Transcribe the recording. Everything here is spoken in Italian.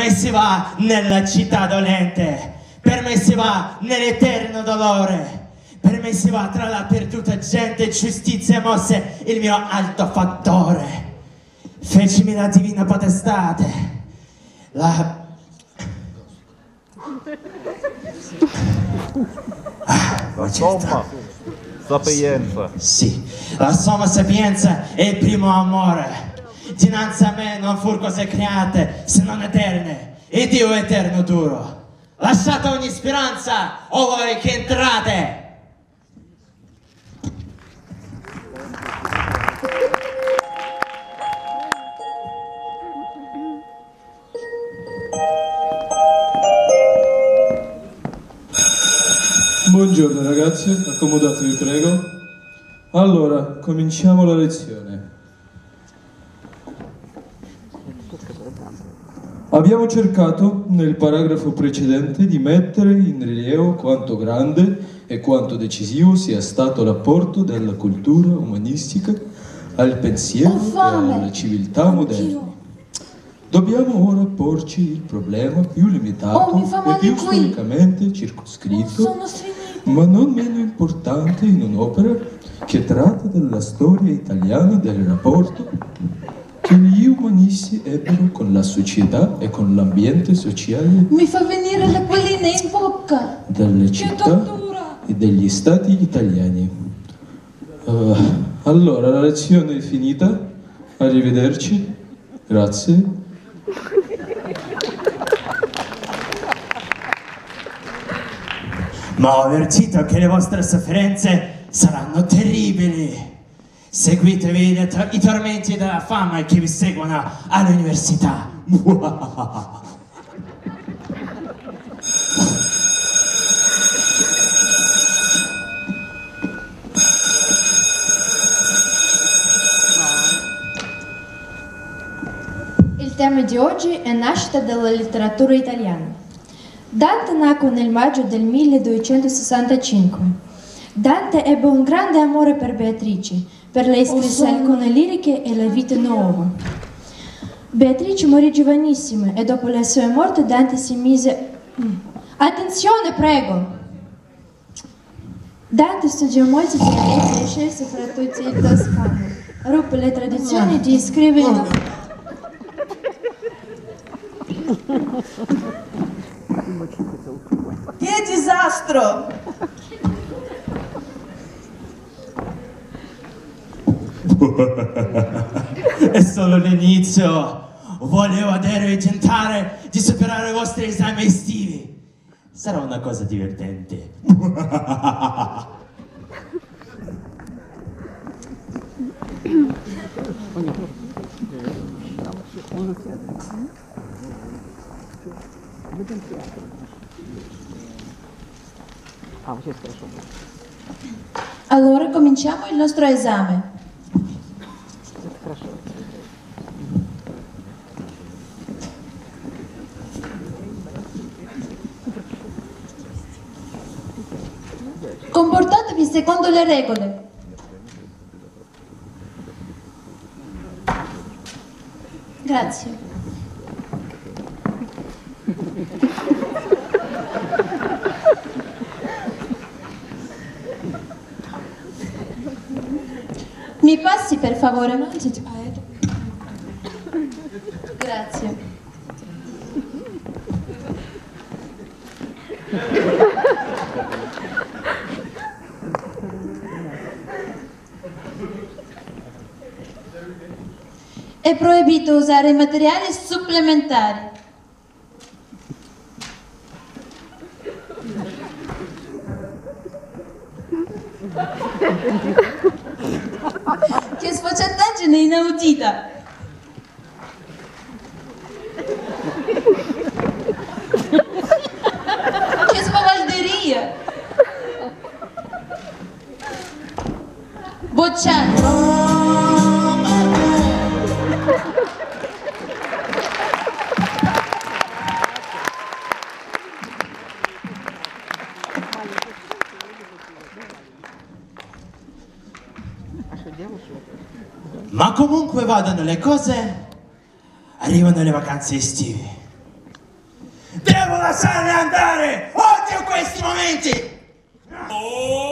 me si va nella città dolente, per me si va nell'eterno dolore, per me si va tra la perduta gente e giustizia mosse il mio alto fattore. Fecimi la divina potestate, Somma sapienza. Sì, la somma sapienza è il primo amore. Dinanzi a me non fur cose create se non eterne, e Dio eterno duro. Lasciate ogni speranza, o voi che entrate. Buongiorno ragazzi, accomodatevi prego. Allora, cominciamo la lezione. Abbiamo cercato nel paragrafo precedente di mettere in rilievo quanto grande e quanto decisivo sia stato l'apporto della cultura umanistica al pensiero e alla civiltà moderna. Dobbiamo ora porci il problema più limitato e più storicamente circoscritto, ma non meno importante in un'opera che tratta della storia italiana del rapporto che gli umanisti ebbero con la società e con l'ambiente sociale. Mi fa venire l'acquolina in bocca! Delle città e degli stati italiani. Allora, la lezione è finita. Arrivederci. Grazie. Ma ho avvertito che le vostre sofferenze saranno terribili. Seguitevi i tormenti della fama che vi seguono all'università. Il tema di oggi è nascita della letteratura italiana. Dante nacque nel maggio del 1265. Dante ebbe un grande amore per Beatrice, per lei scrisse alcune liriche e la vita nuova. Beatrice morì giovanissima e dopo la sua morte Dante si mise... Attenzione, prego! Dante studiò molti dialetti e scelse fra tutti il toscano. Ruppe le tradizioni di scrivere... Che disastro! È solo l'inizio. Volevo adere e tentare di superare i vostri esami estivi. Sarà una cosa divertente. Allora cominciamo il nostro esame. Comportatevi secondo le regole. Grazie. Mi passi per favore? Grazie. È proibito usare materiali supplementari. Che sfacciataggine inaudita! Che spavalderia! Bocciato! Ma comunque vadano le cose, arrivano le vacanze estive. devo lasciarle andare. Odio questi momenti. Oh!